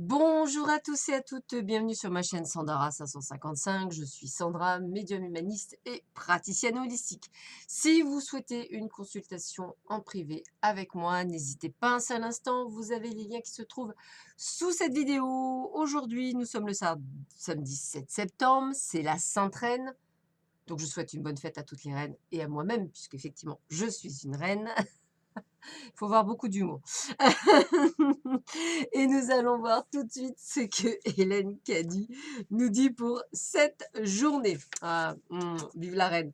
Bonjour à tous et à toutes, bienvenue sur ma chaîne Sandara 555. Je suis Sandra, médium humaniste et praticienne holistique. Si vous souhaitez une consultation en privé avec moi, n'hésitez pas un seul instant, vous avez les liens qui se trouvent sous cette vidéo. Aujourd'hui, nous sommes le samedi 7 septembre, c'est la Sainte Reine. Donc je souhaite une bonne fête à toutes les reines et à moi-même, puisque effectivement je suis une reine. Il faut avoir beaucoup d'humour. Et nous allons voir tout de suite ce que Hélène Caddy nous dit pour cette journée. Ah, vive la reine.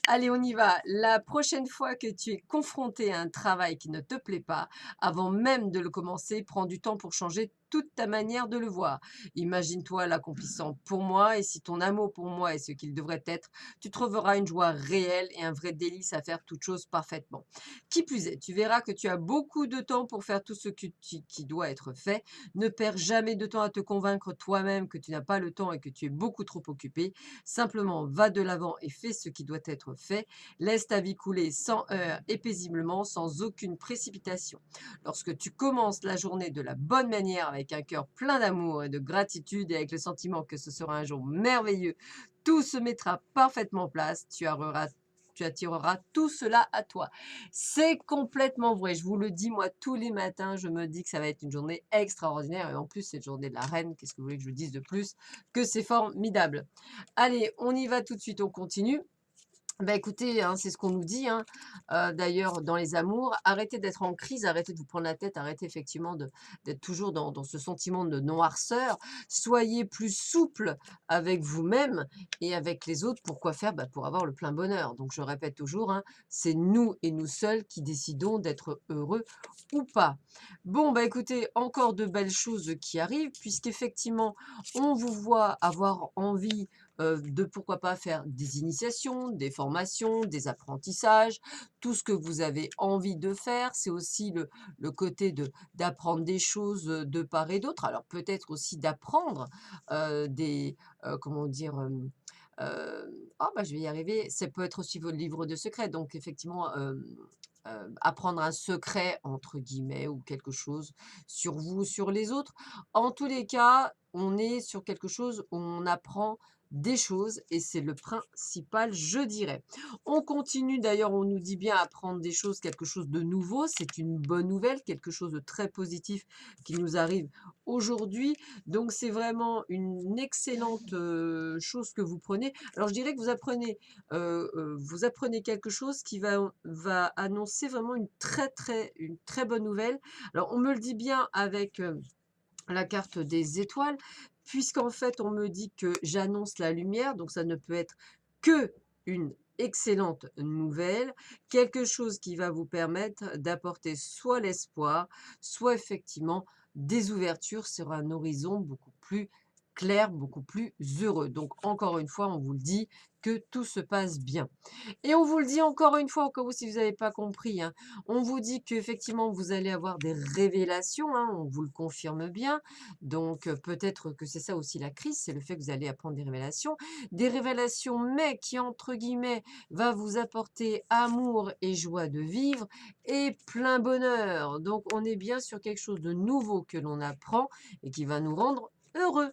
Allez, on y va. La prochaine fois que tu es confronté à un travail qui ne te plaît pas, avant même de le commencer, prends du temps pour changer toute ta manière de le voir. Imagine-toi l'accomplissant pour moi, et si ton amour pour moi est ce qu'il devrait être, tu trouveras une joie réelle et un vrai délice à faire toute chose parfaitement. Qui plus est, tu verras que tu as beaucoup de temps pour faire tout ce qui doit être fait. Ne perds jamais de temps à te convaincre toi-même que tu n'as pas le temps et que tu es beaucoup trop occupé. Simplement, va de l'avant et fais ce qui doit être fait. Laisse ta vie couler sans heurts et paisiblement, sans aucune précipitation. Lorsque tu commences la journée de la bonne manière, avec un cœur plein d'amour et de gratitude et avec le sentiment que ce sera un jour merveilleux, tout se mettra parfaitement en place. Tu attireras tout cela à toi. C'est complètement vrai. Je vous le dis, moi, tous les matins, je me dis que ça va être une journée extraordinaire. Et en plus, c'est une journée de la reine. Qu'est-ce que vous voulez que je vous dise de plus? Que c'est formidable. Allez, on y va tout de suite. On continue. Bah, écoutez, hein, c'est ce qu'on nous dit, hein. D'ailleurs, dans les amours, arrêtez d'être en crise, arrêtez de vous prendre la tête, arrêtez effectivement d'être toujours dans ce sentiment de noirceur. Soyez plus souple avec vous-même et avec les autres. Pourquoi faire? Bah, pour avoir le plein bonheur. Donc, je répète toujours, hein, c'est nous et nous seuls qui décidons d'être heureux ou pas. Bon, bah écoutez, encore de belles choses qui arrivent, puisqu'effectivement, on vous voit avoir envie de pourquoi pas faire des initiations, des formations, des apprentissages, tout ce que vous avez envie de faire. C'est aussi le côté d'apprendre des choses de part et d'autre. Alors peut-être aussi d'apprendre comment dire, oh bah je vais y arriver, ça peut être aussi votre livre de secrets. Donc effectivement, apprendre un secret entre guillemets ou quelque chose sur vous, sur les autres. En tous les cas, on est sur quelque chose où on apprend des choses et c'est le principal, je dirais. On continue d'ailleurs, on nous dit bien apprendre des choses, quelque chose de nouveau, c'est une bonne nouvelle, quelque chose de très positif qui nous arrive aujourd'hui. Donc c'est vraiment une excellente chose que vous prenez. Alors je dirais que vous apprenez quelque chose qui va annoncer vraiment une très bonne nouvelle. Alors on me le dit bien avec la carte des étoiles, puisqu'en fait, on me dit que j'annonce la lumière, donc ça ne peut être que une excellente nouvelle, quelque chose qui va vous permettre d'apporter soit l'espoir, soit effectivement des ouvertures sur un horizon beaucoup plus clair, beaucoup plus heureux. Donc encore une fois, on vous le dit que tout se passe bien. Et on vous le dit encore une fois, au cas où si vous n'avez pas compris, hein, on vous dit qu'effectivement vous allez avoir des révélations, hein, on vous le confirme bien. Donc peut-être que c'est ça aussi la crise, c'est le fait que vous allez apprendre des révélations, mais qui entre guillemets va vous apporter amour et joie de vivre et plein bonheur. Donc on est bien sur quelque chose de nouveau que l'on apprend et qui va nous rendre heureux.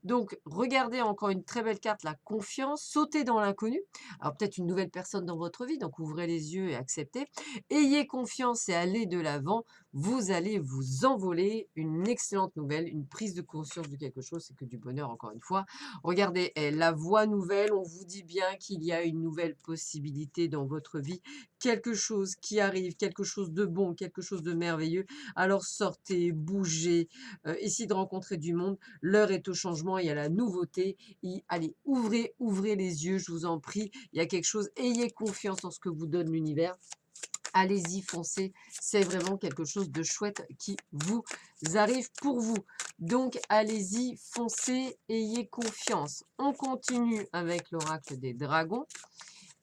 Donc, regardez encore une très belle carte, la confiance, sautez dans l'inconnu. Alors, peut-être une nouvelle personne dans votre vie, donc ouvrez les yeux et acceptez. Ayez confiance et allez de l'avant. Vous allez vous envoler. Une excellente nouvelle, une prise de conscience de quelque chose, c'est que du bonheur, encore une fois. Regardez, la voie nouvelle, on vous dit bien qu'il y a une nouvelle possibilité dans votre vie, quelque chose qui arrive, quelque chose de bon, quelque chose de merveilleux. Alors, sortez, bougez, essayez de rencontrer du monde. L'heure est au changement et à la nouveauté. Allez, ouvrez les yeux, je vous en prie. Il y a quelque chose. Ayez confiance en ce que vous donne l'univers. Allez-y, foncez. C'est vraiment quelque chose de chouette qui vous arrive pour vous. Donc, allez-y, foncez, ayez confiance. On continue avec l'oracle des dragons.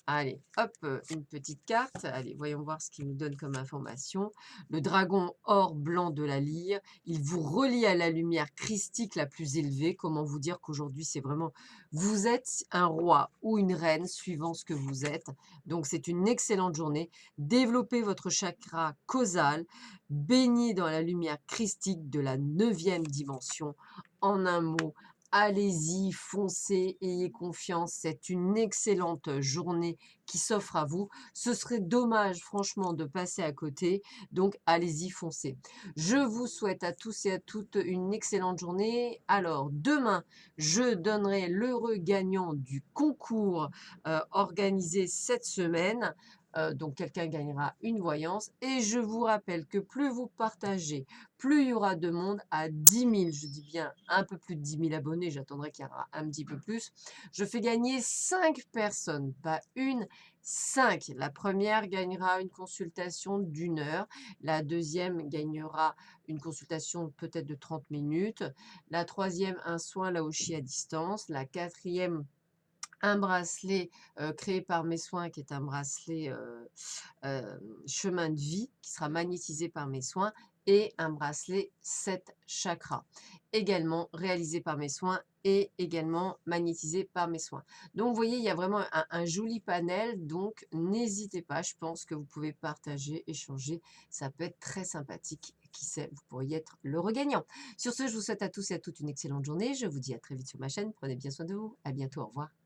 Allez, hop, une petite carte. Allez, voyons voir ce qu'il nous donne comme information. Le dragon or blanc de la lyre, il vous relie à la lumière christique la plus élevée. Comment vous dire qu'aujourd'hui, c'est vraiment, vous êtes un roi ou une reine, suivant ce que vous êtes. Donc, c'est une excellente journée. Développez votre chakra causal, baignez dans la lumière christique de la neuvième dimension. En un mot, allez-y, foncez, ayez confiance. C'est une excellente journée qui s'offre à vous. Ce serait dommage, franchement, de passer à côté. Donc, allez-y, foncez. Je vous souhaite à tous et à toutes une excellente journée. Alors, demain, je donnerai l'heureux gagnant du concours organisé cette semaine. Donc, quelqu'un gagnera une voyance. Et je vous rappelle que plus vous partagez, plus il y aura de monde à 10 000, je dis bien un peu plus de 10 000 abonnés, j'attendrai qu'il y aura un petit peu plus. Je fais gagner 5 personnes, pas une, 5. La première gagnera une consultation d'1 heure, la deuxième gagnera une consultation peut-être de 30 minutes, la troisième un soin Laoshi à distance, la quatrième un bracelet créé par mes soins qui est un bracelet chemin de vie qui sera magnétisé par mes soins et un bracelet 7 chakras, également réalisé par mes soins et également magnétisé par mes soins. Donc, vous voyez, il y a vraiment un joli panel. Donc, n'hésitez pas. Je pense que vous pouvez partager, échanger. Ça peut être très sympathique. Qui sait, vous pourriez être le regagnant. Sur ce, je vous souhaite à tous et à toutes une excellente journée. Je vous dis à très vite sur ma chaîne. Prenez bien soin de vous. À bientôt. Au revoir.